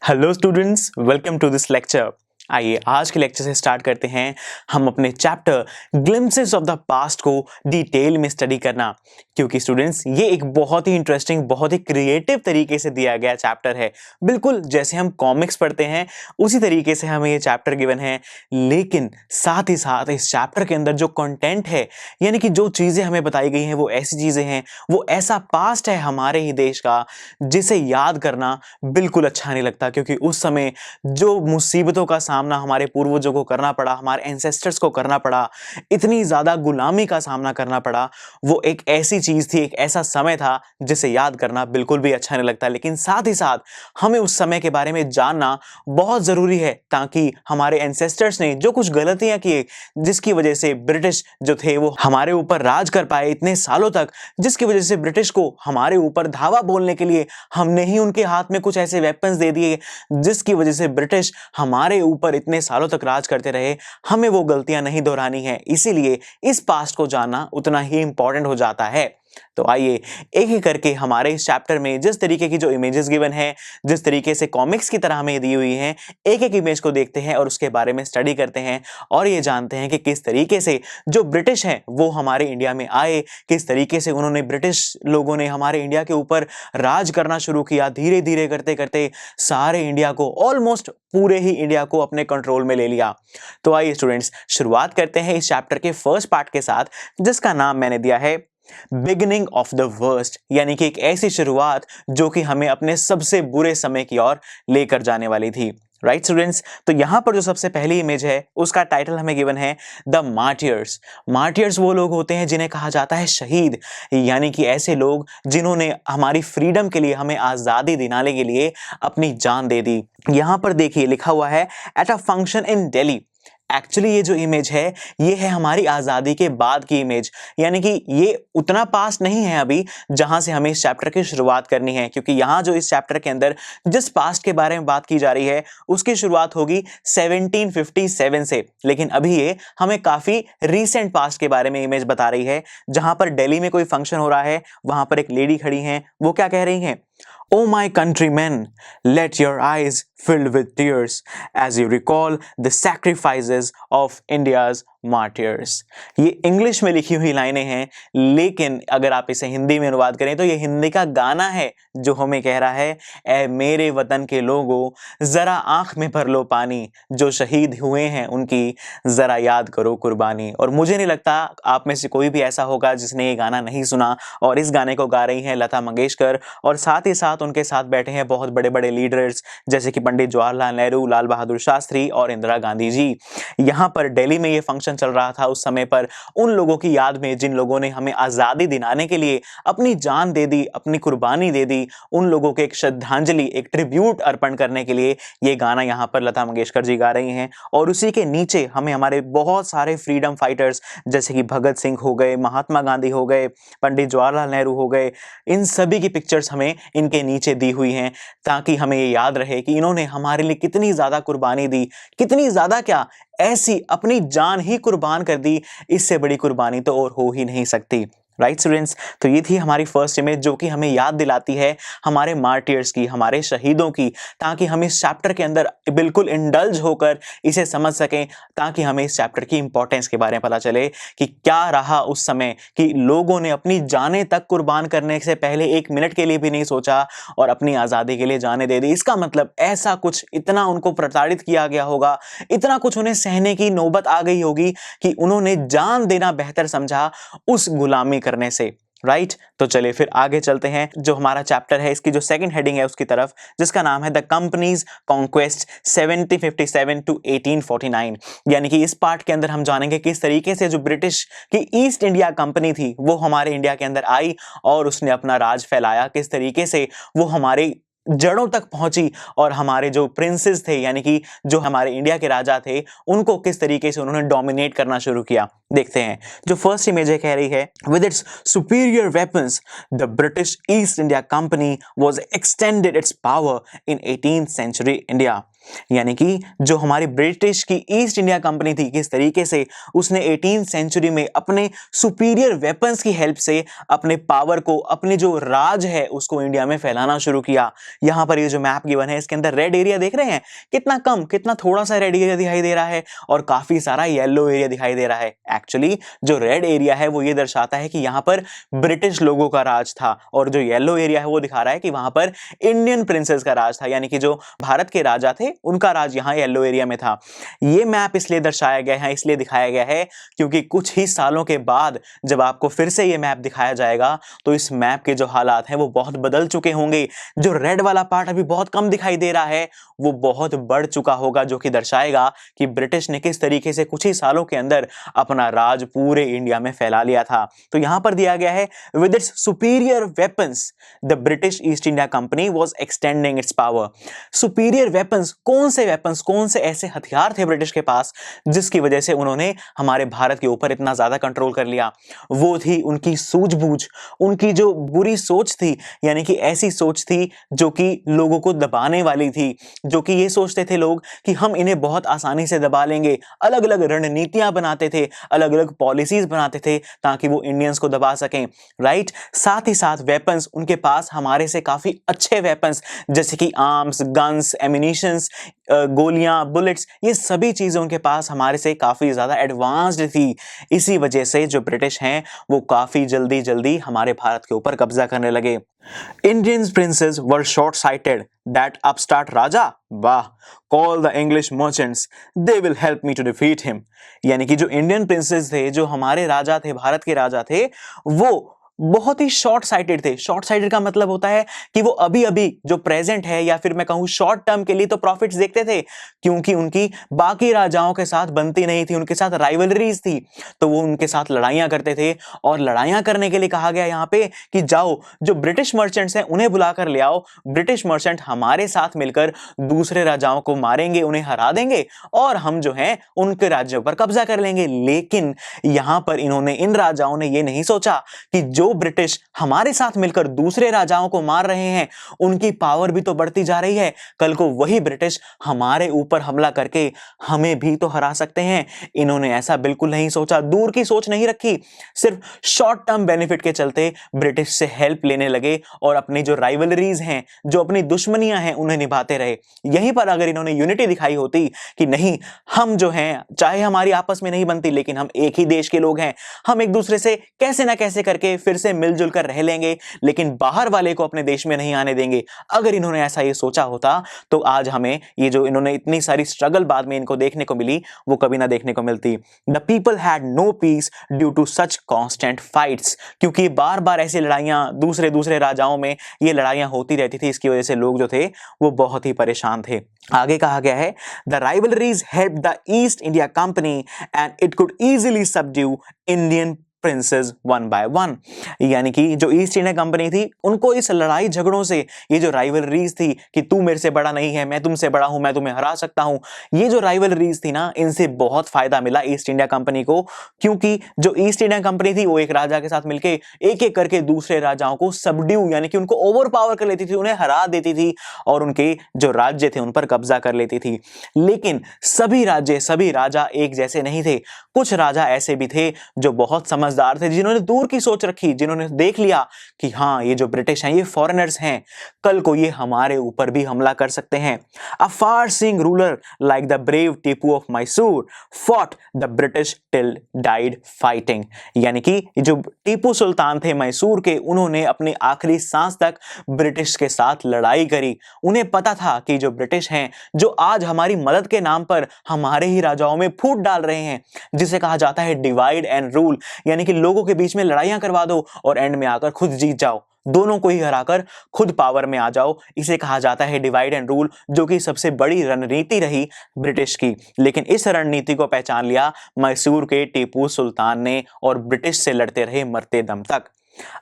Hello students, welcome to this lecture. आइए आज के लेक्चर से स्टार्ट करते हैं हम अपने chapter glimpses of the past को डिटेल में स्टडी करना, क्योंकि स्टूडेंट्स ये एक बहुत ही इंटरेस्टिंग, बहुत ही क्रिएटिव तरीके से दिया गया चैप्टर है। बिल्कुल जैसे हम कॉमिक्स पढ़ते हैं उसी तरीके से हमें ये चैप्टर गिवन है, लेकिन साथ ही साथ इस चैप्टर के अंदर जो कंटेंट है, यानी कि जो चीज़ें हमें बताई गई हैं वो ऐसी चीज़ें हैं, वो ऐसा पास्ट है हमारे ही देश का जिसे याद करना बिल्कुल अच्छा नहीं लगता, क्योंकि उस समय जो मुसीबतों का सामना हमारे पूर्वजों को करना पड़ा, हमारे एंसेस्टर्स को करना पड़ा, इतनी ज्यादा गुलामी का सामना करना पड़ा, वो एक ऐसी चीज थी, एक ऐसा समय था जिसे याद करना बिल्कुल भी अच्छा नहीं लगता। लेकिन साथ ही साथ हमें उस समय के बारे में जानना बहुत जरूरी है, ताकि हमारे एंसेस्टर्स ने जो कुछ गलतियां की, जिसकी वजह से ब्रिटिश जो थे वो हमारे ऊपर राज कर पाए इतने सालों तक, जिसकी वजह से ब्रिटिश को हमारे ऊपर धावा बोलने के लिए हमने ही उनके हाथ में कुछ ऐसे वेपन्स दे दिए, जिसकी वजह से ब्रिटिश हमारे ऊपर इतने सालों तक राज करते रहे। हमें वो गलतियां नहीं दोहरानी है, इसीलिए इस पास्ट को जानना उतना ही इंपॉर्टेंट हो जाता है। तो आइए एक एक करके हमारे इस चैप्टर में जिस तरीके की जो इमेजेस गिवन है, जिस तरीके से कॉमिक्स की तरह हमें दी हुई हैं, एक एक इमेज को देखते हैं और उसके बारे में स्टडी करते हैं और ये जानते हैं कि किस तरीके से जो ब्रिटिश हैं वो हमारे इंडिया में आए, किस तरीके से उन्होंने, ब्रिटिश लोगों ने हमारे इंडिया के ऊपर राज करना शुरू किया। धीरे धीरे करते करते सारे इंडिया को, ऑलमोस्ट पूरे ही इंडिया को अपने कंट्रोल में ले लिया। तो आइए स्टूडेंट्स शुरुआत करते हैं इस चैप्टर के फर्स्ट पार्ट के साथ, जिसका नाम मैंने दिया है बिगिनिंग ऑफ द वर्स्ट, यानी कि एक ऐसी शुरुआत जो कि हमें अपने सबसे बुरे समय की ओर लेकर जाने वाली थी। राइट स्टूडेंट्स, तो यहां पर जो सबसे पहली इमेज है उसका टाइटल हमें गिवन है द मार्टियर्स। मार्टियर्स वो लोग होते हैं जिन्हें कहा जाता है शहीद, यानी कि ऐसे लोग जिन्होंने हमारी फ्रीडम के लिए, हमें आजादी दिलाने के लिए अपनी जान दे दी। यहां पर देखिए लिखा हुआ है at a function in Delhi. Actually ये जो इमेज है ये है हमारी आज़ादी के बाद की इमेज, यानी कि ये उतना पास्ट नहीं है अभी जहां से हमें इस चैप्टर की शुरुआत करनी है, क्योंकि यहाँ जो इस चैप्टर के अंदर जिस पास्ट के बारे में बात की जा रही है उसकी शुरुआत होगी 1757 से। लेकिन अभी ये हमें काफी रीसेंट पास्ट के बारे में इमेज बता रही है, जहां पर दिल्ली में कोई फंक्शन हो रहा है, वहां पर एक लेडी खड़ी हैं, वो क्या कह रही हैं? Oh my countrymen, let your eyes filled with tears as you recall the sacrifices of India's martyrs। ये इंग्लिश में लिखी हुई लाइनें हैं, लेकिन अगर आप इसे हिंदी में अनुवाद करें तो ये हिंदी का गाना है जो हमें कह रहा है, ए मेरे वतन के लोगों जरा आंख में भर लो पानी, जो शहीद हुए हैं उनकी जरा याद करो कुर्बानी। और मुझे नहीं लगता आप में से कोई भी ऐसा होगा जिसने ये गाना नहीं सुना, और इस गाने को गा रही हैं लता मंगेशकर, और साथ ही साथ उनके साथ बैठे हैं बहुत बड़े बड़े लीडर्स जैसे कि पंडित जवाहरलाल नेहरू, लाल बहादुर शास्त्री और इंदिरा गांधी जी। यहाँ पर दिल्ली में ये फंक्शन चल रहा था उस समय पर, उन लोगों की याद में जिन लोगों ने हमें आजादी दिलाने के लिए अपनी जान दे दी, अपनी कुर्बानी दे दी, उन लोगों के एक श्रद्धांजलि, एक ट्रिब्यूट अर्पण करने के लिए ये गाना यहाँ पर लता मंगेशकर जी गा रही हैं। और उसी के नीचे हमें हमारे बहुत सारे फ्रीडम फाइटर्स जैसे कि भगत सिंह हो गए, महात्मा गांधी हो गए, पंडित जवाहरलाल नेहरू हो गए, इन सभी की पिक्चर्स हमें इनके नीचे दी हुई हैं, ताकि हमें ये याद रहे कि इन्होंने हमारे लिए कितनी ज्यादा कुर्बानी दी, कितनी ज्यादा क्या, ऐसी अपनी जान ही कुर्बान कर दी। इससे बड़ी कुर्बानी तो और हो ही नहीं सकती। राइट स्टूडेंट्स, तो ये थी हमारी फर्स्ट इमेज जो कि हमें याद दिलाती है हमारे मार्टियर्स की, हमारे शहीदों की, ताकि हम इस चैप्टर के अंदर बिल्कुल इंडल्ज होकर इसे समझ सकें, ताकि हमें इस चैप्टर की इंपॉर्टेंस के बारे में पता चले कि क्या रहा उस समय, कि लोगों ने अपनी जानें तक कुर्बान करने से पहले एक मिनट के लिए भी नहीं सोचा और अपनी आज़ादी के लिए जानें दे दी। इसका मतलब ऐसा कुछ, इतना उनको प्रताड़ित किया गया होगा, इतना कुछ उन्हें सहने की नौबत आ गई होगी कि उन्होंने जान देना बेहतर समझा उस गुलामी करने से। राइट, तो चलिए फिर आगे चलते हैं। जो हमारा चैप्टर है इसकी जो सेकंड हेडिंग है उसकी तरफ, जिसका नाम है द कंपनीज कॉन्क्वेस्ट 1757 टू 1849। यानी कि इस पार्ट के अंदर हम जानेंगे किस तरीके से जो ब्रिटिश की ईस्ट इंडिया कंपनी थी वो हमारे इंडिया के अंदर आई और उसने अपना राज फैलाया, किस तरीके से वो हमारे जड़ों तक पहुंची और हमारे जो प्रिंसेस थे, यानी कि जो हमारे इंडिया के राजा थे, उनको किस तरीके से उन्होंने डोमिनेट करना शुरू किया। देखते हैं। जो फर्स्ट इमेज है कह रही है, with its superior weapons the British East India Company was extended its power in 18th century India. यानी कि जो हमारी ब्रिटिश की ईस्ट इंडिया कंपनी थी, किस तरीके से उसने 18th सेंचुरी में अपने सुपीरियर वेपन्स की हेल्प से अपने पावर को, अपने जो राज है उसको इंडिया में फैलाना शुरू किया। यहां पर ये जो मैप गिवन है इसके अंदर रेड एरिया देख रहे हैं, कितना कम, कितना थोड़ा सा रेड एरिया दिखाई दे रहा है और काफी सारा येलो एरिया दिखाई दे रहा है। एक्चुअली जो रेड एरिया है वो ये दर्शाता है कि यहां पर ब्रिटिश लोगों का राज था और जो येलो एरिया है वो दिखा रहा है कि वहां पर इंडियन प्रिंसेस का राज था, यानी कि जो भारत के राजा थे उनका राज यहां येलो एरिया में था। ये मैप इसलिए दर्शाया गया है, इसलिए दिखाया गया है क्योंकि कुछ ही सालों के बाद जब आपको फिर से ये मैप दिखाया जाएगा तो इस मैप के जो हालात हैं वो बहुत बदल चुके होंगे। जो रेड वाला पार्ट अभी बहुत कम दिखाई दे रहा है वो बहुत बढ़ चुका होगा, जो कि दर्शाएगा कि ब्रिटिश ने किस तरीके से कुछ ही सालों के अंदर अपना राज पूरे इंडिया में फैला लिया था। तो यहां पर दिया गया है, with its superior weapons the British East India Company was extending its power. Superior weapons, कौन से ऐसे हथियार थे ब्रिटिश के पास जिसकी वजह से उन्होंने हमारे भारत के ऊपर इतना ज्यादा कंट्रोल कर लिया? वो थी उनकी सूझबूझ, उनकी जो बुरी सोच थी, यानी कि ऐसी सोच थी जो कि लोगों को दबाने वाली थी, जो कि ये सोचते थे लोग कि हम इन्हें बहुत आसानी से दबा लेंगे। अलग अलग रणनीतियां बनाते थे, अलग अलग पॉलिसीज बनाते थे ताकि वो इंडियंस को दबा सकें, राइट। साथ ही साथ वेपन्स, उनके पास हमारे से काफी अच्छे वेपन्स जैसे कि आर्म्स, गन्स, एमिनिशंस, गोलियां, बुलेट्स, ये सभी चीजें उनके पास हमारे से काफी ज्यादा एडवांस्ड थी। इसी वजह से जो ब्रिटिश हैं वो काफी जल्दी जल्दी हमारे भारत के ऊपर कब्जा करने लगे। Indian princes were short-sighted. That upstart राजा, वाह, call the English merchants, they will help me to defeat him। यानी कि जो इंडियन प्रिंसेस थे, जो हमारे राजा थे, भारत के राजा थे, वो बहुत ही शॉर्ट साइटेड थे। शॉर्ट साइटेड का मतलब होता है कि वो अभी अभी जो प्रेजेंट है या फिर मैं कहूं शॉर्ट टर्म के लिए तो प्रॉफिट्स देखते थे, क्योंकि उनकी बाकी राजाओं के साथ बनती नहीं थी, उनके साथ राइवलरीज थी, तो वो उनके साथ लड़ाइयां करते थे। और लड़ाइयां करने के लिए कहा गया यहां पे कि जाओ जो ब्रिटिश मर्चेंट्स हैं उन्हें बुलाकर ले आओ, ब्रिटिश मर्चेंट हमारे साथ मिलकर दूसरे राजाओं को मारेंगे, उन्हें हरा देंगे और हम जो हैं उनके राज्यों पर कब्जा कर लेंगे। लेकिन यहां पर इन राजाओं ने यह नहीं सोचा कि जो ब्रिटिश हमारे साथ मिलकर दूसरे राजाओं को मार रहे हैं उनकी पावर भी तो बढ़ती जा रही है, कल को वही ब्रिटिश हमारे ऊपर हमला करके हमें भी तो हरा सकते हैं। इन्होंने ऐसा बिल्कुल नहीं सोचा, दूर की सोच नहीं रखी, सिर्फ शॉर्ट टर्म बेनिफिट के चलते ब्रिटिश से हेल्प लेने लगे और अपनी जो राइवलरीज हैं, जो अपनी दुश्मनियां हैं, उन्हें निभाते रहे। यहीं पर अगर इन्होंने यूनिटी दिखाई होती कि नहीं, हम जो हैं चाहे हमारी आपस में नहीं बनती लेकिन हम एक ही देश के लोग हैं, हम एक दूसरे से कैसे ना कैसे करके फिर से मिलजुल कर रह लेंगे, लेकिन बाहर वाले को अपने देश में नहीं आने देंगे, अगर इन्होंने ऐसा ये सोचा होता तो आज हमें ये जो इन्होंने इतनी सारी स्ट्रगल बाद में इनको देखने को मिली वो कभी ना देखने को मिलती। The people had no peace due to such constant fights, क्योंकि बार बार ऐसी लड़ाइयां दूसरे राजाओं में ये लड़ाइयां होती रहती थी, इसकी वजह से लोग जो थे वो बहुत ही परेशान थे। आगे कहा गया है, the rivalries help the East India company and it could easily subdue Indian princess one by one. यानी कि जो ईस्ट इंडिया कंपनी थी उनको इस लड़ाई झगड़ों से, ये जो राइवलरीज थी कि तू मेरे से बड़ा नहीं है, मैं तुमसे बड़ा हूं, मैं तुम्हें हरा सकता हूं, ये जो राइवलरीज थी ना, इनसे बहुत फायदा मिला ईस्ट इंडिया कंपनी को, क्योंकि जो ईस्ट इंडिया कंपनी थी वो एक राजा के साथ मिलके एक एक करके दूसरे राजाओं को सबड्यू यानी कि उनको ओवर पावर कर लेती थी, उन्हें हरा देती थी और उनके जो राज्य थे उन पर कब्जा कर लेती थी। लेकिन सभी राज्य, सभी राजा एक जैसे नहीं थे। कुछ राजा ऐसे भी थे जो बहुत समझदार थे, जिन्होंने दूर की सोच रखी, जिन्होंने देख लिया कि हाँ, ये जो ब्रिटिश हैं ये फॉरेनर्स हैं, कल को ये हमारे ऊपर भी हमला कर सकते हैं। A far seeing ruler like the brave Tipu of Mysore fought the British till died fighting. यानी कि जो टीपू सुल्तान थे मैसूर के, उन्होंने अपनी आखिरी सांस तक ब्रिटिश के साथ लड़ाई करी। उन्हें पता था कि जो ब्रिटिश हैं, जो आज हमारी मदद के नाम पर हमारे ही राजाओं में फूट डाल रहे हैं, जिसे कहा जाता है डिवाइड एंड रूल, यानी कि लोगों के बीच में लड़ाइयां करवा दो और एंड में आकर खुद जीत जाओ, दोनों को ही हराकर खुद पावर में आ जाओ, इसे कहा जाता है डिवाइड एंड रूल, जो कि सबसे बड़ी रणनीति रही ब्रिटिश की। लेकिन इस रणनीति को पहचान लिया मैसूर के टीपू सुल्तान ने और ब्रिटिश से लड़ते रहे मरते दम तक।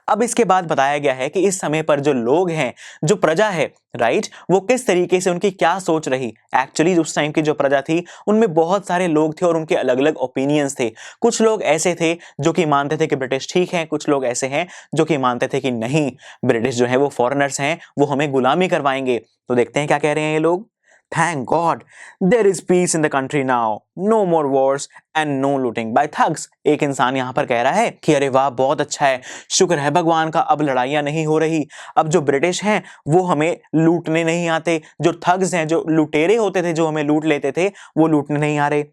अब इसके बाद बताया गया है कि इस समय पर जो लोग हैं, जो प्रजा है, राइट, वो किस तरीके से, उनकी क्या सोच रही। एक्चुअली उस टाइम की जो प्रजा थी उनमें बहुत सारे लोग थे और उनके अलग अलग ओपिनियंस थे। कुछ लोग ऐसे थे जो कि मानते थे कि ब्रिटिश ठीक है, कुछ लोग ऐसे हैं जो कि मानते थे कि नहीं, ब्रिटिश जो है वो फॉरेनर्स हैं, वो हमें गुलामी करवाएंगे। तो देखते हैं क्या कह रहे हैं ये लोग। Thank God, there is peace in the country now. No more wars and no looting by thugs. एक इंसान यहाँ पर कह रहा है कि अरे वाह बहुत अच्छा है, शुक्र है भगवान का, अब लड़ाइयाँ नहीं हो रही, अब जो ब्रिटिश हैं वो हमें लूटने नहीं आते, जो थग्स हैं, जो लुटेरे होते थे, जो हमें लूट लेते थे, वो लूटने नहीं आ रहे।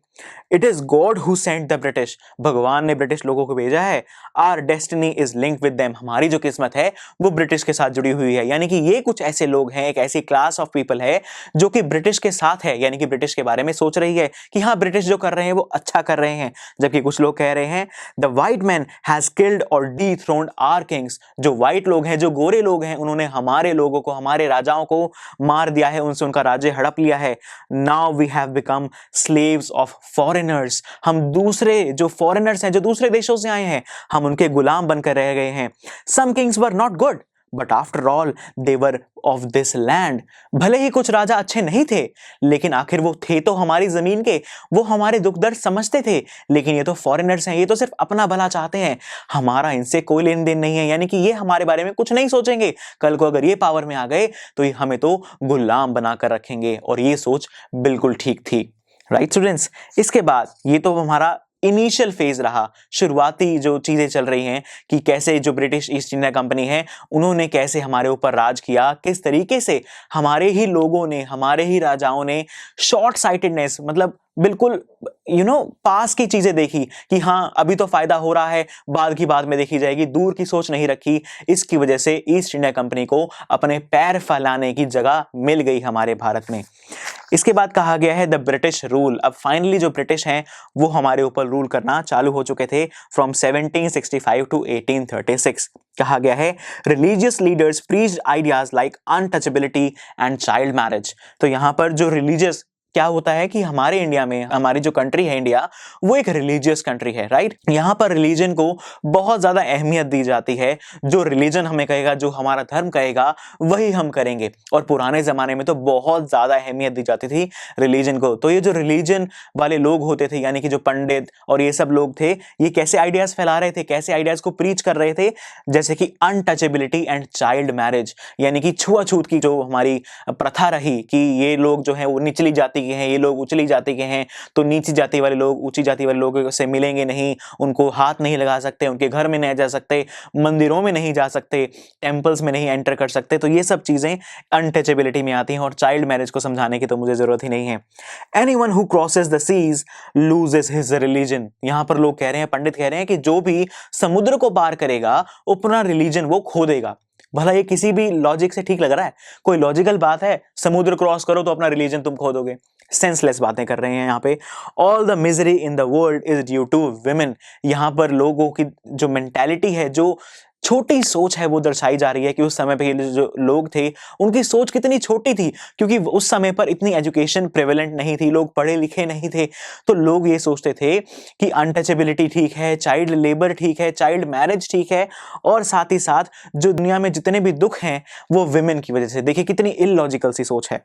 It is God who sent the British, भगवान ने ब्रिटिश लोगों को भेजा है। Are destiny is linked with them, हमारी जो किस्मत है वो ब्रिटिश के साथ जुड़ी हुई है। यानी कि ये कुछ ऐसे लोग हैं, एक ऐसी क्लास ऑफ पीपल है जो कि ब्रिटिश के साथ है, यानी कि ब्रिटिश के बारे में सोच रही है कि हाँ ब्रिटिश जो कर रहे हैं वो अच्छा कर रहे हैं। जबकि कुछ लोग कह रहे हैं the white man has killed और डीथ्रोन्ड आवर किंग्स, जो व्हाइट लोग हैं, जो गोरे लोग हैं, उन्होंने हमारे लोगों को, हमारे राजाओं को मार दिया है, उनसे उनका राज्य हड़प लिया है। Now we have become slaves of foreigners, हम दूसरे जो फॉरेनर्स हैं, जो दूसरे देशों से आए हैं, हम उनके गुलाम बनकर रह गए हैं। Some kings were not good but after all they were of this land, भले ही कुछ राजा अच्छे नहीं थे लेकिन आखिर वो थे तो हमारी जमीन के, वो हमारे दुख दर्द समझते थे। लेकिन ये तो फॉरेनर्स हैं, ये तो सिर्फ अपना भला चाहते हैं, हमारा इनसे कोई लेन देन नहीं है, यानी कि ये हमारे बारे में कुछ नहीं सोचेंगे। कल को अगर ये पावर में आ गए तो ये हमें तो गुलाम बनाकर रखेंगे, और ये सोच बिल्कुल ठीक थी। राइट स्टूडेंट्स, इसके बाद ये तो हमारा इनिशियल फेज रहा, शुरुआती जो चीजें चल रही हैं कि कैसे जो ब्रिटिश ईस्ट इंडिया कंपनी है उन्होंने कैसे हमारे ऊपर राज किया, किस तरीके से हमारे ही लोगों ने, हमारे ही राजाओं ने शॉर्ट साइटेडनेस, मतलब बिल्कुल पास की चीजें देखी कि हाँ अभी तो फायदा हो रहा है, बाद की बात में देखी जाएगी, दूर की सोच नहीं रखी। इसकी वजह से ईस्ट इंडिया कंपनी को अपने पैर फैलाने की जगह मिल गई हमारे भारत में। इसके बाद कहा गया है द ब्रिटिश रूल, अब फाइनली जो ब्रिटिश हैं वो हमारे ऊपर रूल करना चालू हो चुके थे फ्रॉम 1765 टू 1836। कहा गया है religious leaders preached ideas like untouchability and child marriage. तो यहां पर जो रिलीजियस क्या होता है कि हमारे इंडिया में, हमारी जो कंट्री है इंडिया, वो एक रिलीजियस कंट्री है, राइट। यहां पर रिलीजन को बहुत ज्यादा अहमियत दी जाती है, जो रिलीजन हमें कहेगा, जो हमारा धर्म कहेगा वही हम करेंगे। और पुराने जमाने में तो बहुत ज्यादा अहमियत दी जाती थी रिलीजन को। तो ये जो रिलीजन वाले लोग होते थे, यानी कि जो पंडित और ये सब लोग थे, ये कैसे आइडियाज फैला रहे थे, कैसे आइडियाज को प्रीच कर रहे थे, जैसे कि अनटचेबिलिटी एंड चाइल्ड मैरिज, यानी कि छुआछूत की जो हमारी प्रथा रही कि ये लोग जो है वो निचली जाति के हैं, ये लोग उचली जाति के हैं, तो नीची जाति वाले लोग ऊंची जाति वाले लोगों से मिलेंगे नहीं, उनको हाथ नहीं लगा सकते, उनके घर में नहीं जा सकते, मंदिरों में नहीं जा सकते, टेंपल्स में नहीं एंटर कर सकते। तो ये सब चीजें अनटचेबिलिटी में आती हैं। और चाइल्ड मैरिज को समझाने की तो मुझे जरूरत ही नहीं है। Anyone who crosses the seas loses his religion, यहां पर लोग कह रहे हैं, पंडित कह रहे हैं कि जो भी समुद्र को पार करेगा अपना रिलीजन वो खो देगा। भला ये किसी भी लॉजिक से ठीक लग रहा है? कोई लॉजिकल बात है? समुद्र क्रॉस करो तो अपना रिलीजन तुम खो दोगे? सेंसलेस बातें कर रहे हैं यहाँ पे। All the misery in the world is due to women, यहाँ पर लोगों की जो मेंटालिटी है, जो छोटी सोच है, वो दर्शाई जा रही है कि उस समय पे जो लोग थे उनकी सोच कितनी छोटी थी, क्योंकि उस समय पर इतनी एजुकेशन प्रेवेलेंट नहीं थी, लोग पढ़े लिखे नहीं थे। तो लोग ये सोचते थे कि अनटचेबिलिटी ठीक है, चाइल्ड लेबर ठीक है, चाइल्ड मैरिज ठीक है, और साथ ही साथ जो दुनिया में जितने भी दुख हैं वो विमेन की वजह से। देखिए कितनी इलॉजिकल सी सोच है।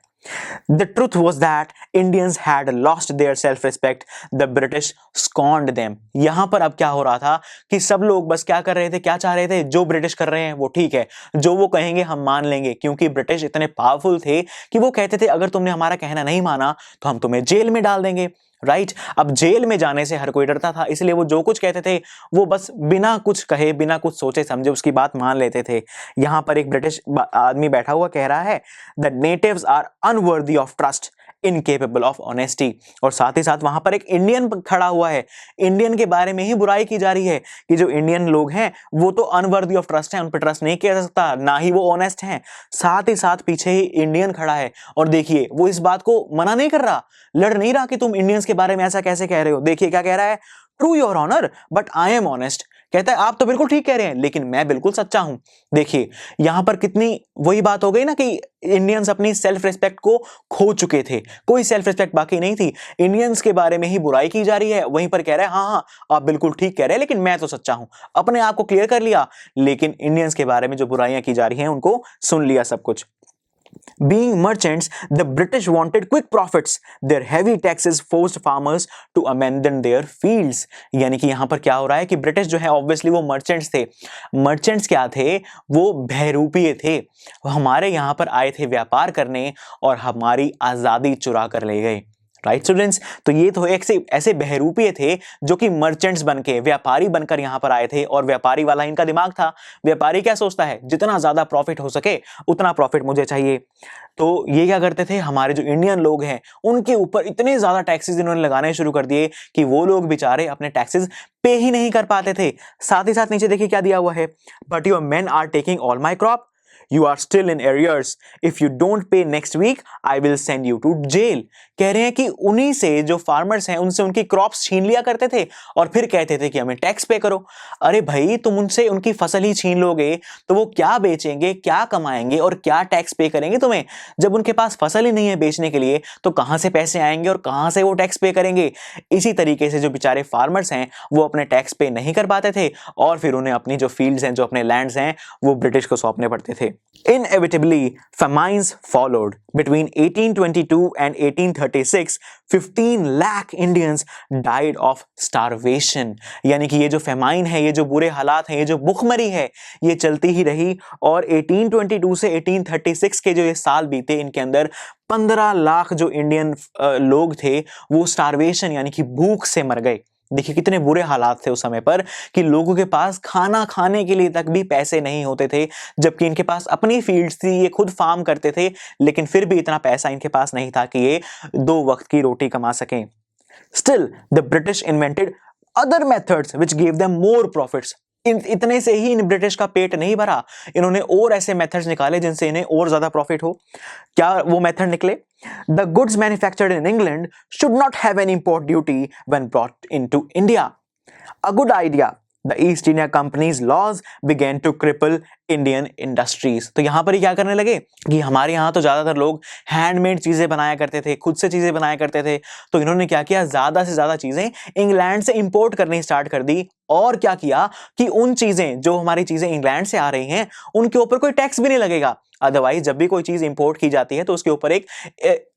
The truth was that Indians had lost their self-respect. The British scorned them. यहां पर अब क्या हो रहा था कि सब लोग बस क्या कर रहे थे, क्या चाह रहे थे, जो ब्रिटिश कर रहे हैं वो ठीक है, जो वो कहेंगे हम मान लेंगे, क्योंकि ब्रिटिश इतने पावरफुल थे कि वो कहते थे अगर तुमने हमारा कहना नहीं माना तो हम तुम्हें जेल में डाल देंगे, राइट। अब जेल में जाने से हर कोई डरता था, इसलिए वो जो कुछ कहते थे वो बस बिना कुछ कहे, बिना कुछ सोचे समझे उसकी बात मान लेते थे। यहां पर एक ब्रिटिश आदमी बैठा हुआ कह रहा है the natives are unworthy of trust, incapable of honesty. और साथ ही साथ वहां पर एक इंडियन खड़ा हुआ है, इंडियन के बारे में ही बुराई की जा रही है कि जो इंडियन लोग हैं वो तो अनवर्दी ऑफ ट्रस्ट हैं, उन पर ट्रस्ट नहीं किया जा सकता, ना ही वो ऑनेस्ट हैं। साथ ही साथ पीछे ही इंडियन खड़ा है और देखिए वो इस बात को मना नहीं कर रहा, लड़ नहीं रहा कि तुम इंडियंस के बारे में ऐसा कैसे कह रहे हो। देखिए क्या कह रहा है, true your honour but I am honest, कहता है आप तो बिल्कुल ठीक कह रहे हैं लेकिन मैं बिल्कुल सच्चा हूं। देखिए यहां पर कितनी वही बात हो गई ना कि इंडियंस अपनी सेल्फ रिस्पेक्ट को खो चुके थे, कोई सेल्फ रिस्पेक्ट बाकी नहीं थी। इंडियंस के बारे में ही बुराई की जा रही है, वहीं पर कह रहा है हाँ हाँ आप बिल्कुल ठीक कह रहे हैं लेकिन मैं तो सच्चा हूं, अपने आप को क्लियर कर लिया, लेकिन इंडियंस के बारे में जो बुराइयां की जा रही हैं उनको सुन लिया सब कुछ। Being merchants, the British wanted quick profits. Their heavy taxes forced farmers to abandon their fields. यानी कि यहाँ पर क्या हो रहा है कि ब्रिटिश जो है ऑब्वियसली वो मर्चेंट्स थे। मर्चेंट्स क्या थे? वो बहरूपीय थे। हमारे यहाँ पर आए थे व्यापार करने और हमारी आज़ादी चुरा कर ले गए। राइट स्टूडेंट्स, तो ये तो ऐसे बहरूपीय थे जो कि मर्चेंट्स बनके, व्यापारी बनकर यहाँ पर आए थे और व्यापारी वाला इनका दिमाग था। व्यापारी क्या सोचता है? जितना ज्यादा प्रॉफिट हो सके उतना प्रॉफिट मुझे चाहिए। तो ये क्या करते थे? हमारे जो इंडियन लोग हैं उनके ऊपर इतने ज्यादा टैक्सेस इन्होंने लगाने शुरू कर दिए कि वो लोग बेचारे अपने टैक्सेस पे ही नहीं कर पाते थे। साथ ही साथ नीचे देखिए क्या दिया हुआ है, but your men are taking all my crop, You are still in arrears. If you don't pay next week, I will send you to jail. कह रहे हैं कि उन्हीं से जो फार्मर्स हैं उनसे उनकी क्रॉप्स छीन लिया करते थे और फिर कहते थे कि हमें टैक्स पे करो। अरे भाई, तुम उनसे उनकी फसल ही छीन लोगे तो वो क्या बेचेंगे, क्या कमाएंगे और क्या टैक्स पे करेंगे तुम्हें? जब उनके पास फसल ही नहीं है बेचने के लिए तो कहां से पैसे आएंगे और कहां से वो टैक्स पे करेंगे? इसी तरीके से जो बेचारे फार्मर्स हैं वो अपने टैक्स पे नहीं कर पाते थे और फिर उन्हें अपनी जो फील्ड्स हैं, जो अपने लैंड्स हैं, वो ब्रिटिश को सौंपने पड़ते थे। Inevitably, famines followed. Between 1822 and 1836, 15 lakh Indians died of starvation. यानी कि ये जो फेमाइन है, ये जो बुरे हालात हैं, ये जो भुखमरी है, ये चलती ही रही और 1822 से 1836 के जो ये साल बीते, इनके अंदर 15 लाख जो इंडियन लोग थे वो स्टारवेशन यानी कि भूख से मर गए। देखिए कितने बुरे हालात थे उस समय पर कि लोगों के पास खाना खाने के लिए तक भी पैसे नहीं होते थे, जबकि इनके पास अपनी फील्ड्स थी, ये खुद फार्म करते थे, लेकिन फिर भी इतना पैसा इनके पास नहीं था कि ये 2 वक्त की रोटी कमा सकें। Still, the British invented other methods which gave them more profits. इतने से ही इन ब्रिटिश का पेट नहीं भरा, इन्होंने और ऐसे मेथड्स निकाले जिनसे इन्हें और ज्यादा प्रॉफिट हो। क्या वो मेथड निकले? The goods manufactured in England should not have an import duty when brought into India. A good idea. The East India Company's laws began to cripple Indian industries. तो यहाँ पर ही क्या करने लगे कि हमारे यहाँ तो ज्यादातर लोग हैंडमेड चीजें बनाया करते थे, खुद से चीजें बनाया करते थे, तो इन्होंने क्या किया, ज्यादा से ज्यादा चीजें इंग्लैंड से इंपोर्ट करनी स्टार्ट कर दी। और क्या किया कि उन चीजें, जो हमारी चीजें इंग्लैंड से आ रही हैं, उनके ऊपर कोई टैक्स भी नहीं लगेगा। अदरवाइज जब भी कोई चीज इंपोर्ट की जाती है तो उसके ऊपर एक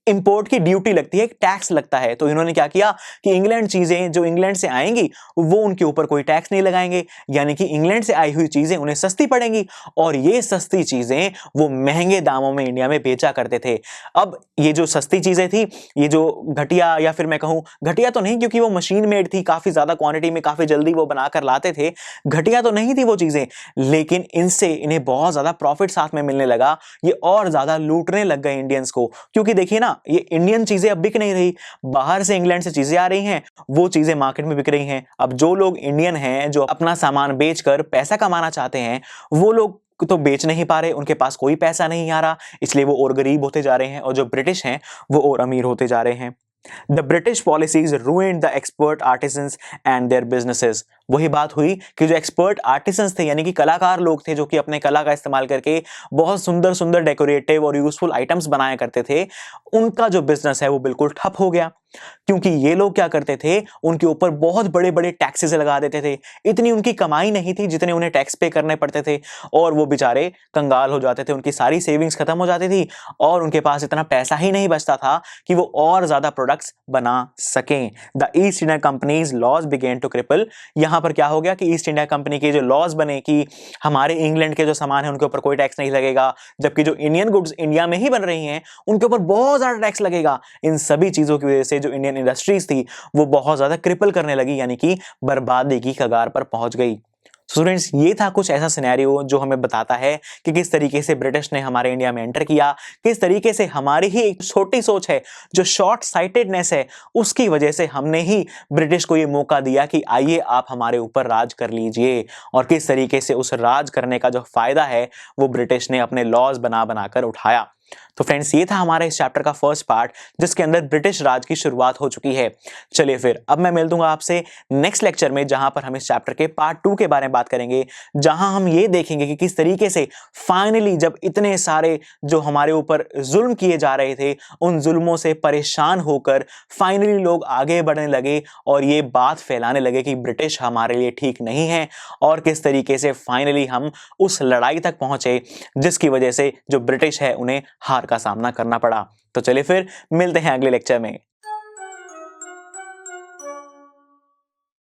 इंपोर्ट की ड्यूटी लगती है, एक टैक्स लगता है। तो इन्होंने क्या किया कि इंग्लैंड चीजें जो इंग्लैंड से आएंगी वो उनके ऊपर कोई टैक्स नहीं लगाएंगे, यानी कि इंग्लैंड से आई हुई चीजें उन्हें सस्ती पड़ेंगी और ये सस्ती चीजें वो महंगे दामों में इंडिया में बेचा करते थे। अब ये जो सस्ती चीजें थी, ये जो घटिया, या फिर मैं कहूं घटिया तो नहीं क्योंकि वो मशीन मेड थी, काफी ज्यादा क्वांटिटी में काफी जल्दी वो बनाकर लाते थे, घटिया तो नहीं थी वो चीजें, लेकिन इनसे इन्हें बहुत ज्यादा प्रॉफिट साथ में मिलने लगा। ये और ज्यादा लूटने लग गए इंडियंस को, क्योंकि देखिए ना, ये इंडियन चीजें अब बिक नहीं रही, बाहर से इंग्लैंड से चीजें आ रही हैं, वो चीजें मार्केट में बिक रही हैं। अब जो लोग इंडियन हैं, जो अपना सामान बेचकर पैसा कमाना चाहते हैं, वो लोग तो बेच नहीं पा रहे, उनके पास कोई पैसा नहीं आ रहा, इसलिए वो और गरीब होते जा रहे हैं और जो ब्रिटिश हैं वो और अमीर होते जा रहे हैं। The British policies ruined the expert artisans and their businesses. वही बात हुई कि जो एक्सपर्ट आर्टिसंस थे, यानी कि कलाकार लोग थे, जो कि अपने कला का इस्तेमाल करके बहुत सुंदर सुंदर डेकोरेटिव और यूजफुल आइटम्स बनाया करते थे, उनका जो बिजनेस है वो बिल्कुल ठप हो गया। क्योंकि ये लोग क्या करते थे, उनके ऊपर बहुत बड़े बड़े टैक्सेस लगा देते थे। इतनी उनकी कमाई नहीं थी जितने उन्हें टैक्स पे करने पड़ते थे और वो बेचारे कंगाल हो जाते थे, उनकी सारी सेविंग्स खत्म हो जाती थी और उनके पास इतना पैसा ही नहीं बचता था कि वो और ज्यादा प्रोडक्ट्स बना सकें। The East India Company's laws began to cripple. यहां पर क्या हो गया कि ईस्ट इंडिया कंपनी के जो लॉज बने कि हमारे इंग्लैंड के जो सामान है उनके ऊपर कोई टैक्स नहीं लगेगा, जबकि जो इंडियन गुड्स इंडिया में ही बन रही हैं उनके ऊपर बहुत ज्यादा टैक्स लगेगा। इन सभी चीजों की वजह से जो इंडियन इंडस्ट्रीज थी वो बहुत ज्यादा क्रिपल करने लगी, यानी कि बर्बादी की कगार पर पहुंच गई। स्टूडेंट्स, ये था कुछ ऐसा सिनेरियो जो हमें बताता है कि किस तरीके से ब्रिटिश ने हमारे इंडिया में एंटर किया, किस तरीके से हमारी ही एक छोटी सोच है, जो शॉर्ट साइटेडनेस है, उसकी वजह से हमने ही ब्रिटिश को ये मौका दिया कि आइए आप हमारे ऊपर राज कर लीजिए, और किस तरीके से उस राज करने का जो फायदा है वो ब्रिटिश ने अपने लॉज बना बनाकर उठाया। तो फ्रेंड्स, ये था हमारे इस चैप्टर का फर्स्ट पार्ट जिसके अंदर ब्रिटिश राज की शुरुआत हो चुकी है। चलिए फिर अब मैं मिल दूंगा आपसे नेक्स्ट लेक्चर में, जहां पर हम इस चैप्टर के पार्ट 2 के बारे में बात करेंगे, जहां हम ये देखेंगे कि किस तरीके से फाइनली जब इतने सारे जो हमारे ऊपर जुल्म किए जा रहे थे, उन जुल्मों से परेशान होकर फाइनली लोग आगे बढ़ने लगे और ये बात फैलाने लगे कि ब्रिटिश हमारे लिए ठीक नहीं है, और किस तरीके से फाइनली हम उस लड़ाई तक पहुंचे जिसकी वजह से जो ब्रिटिश है उन्हें हार का सामना करना पड़ा। तो चलिए फिर मिलते हैं अगले लेक्चर में।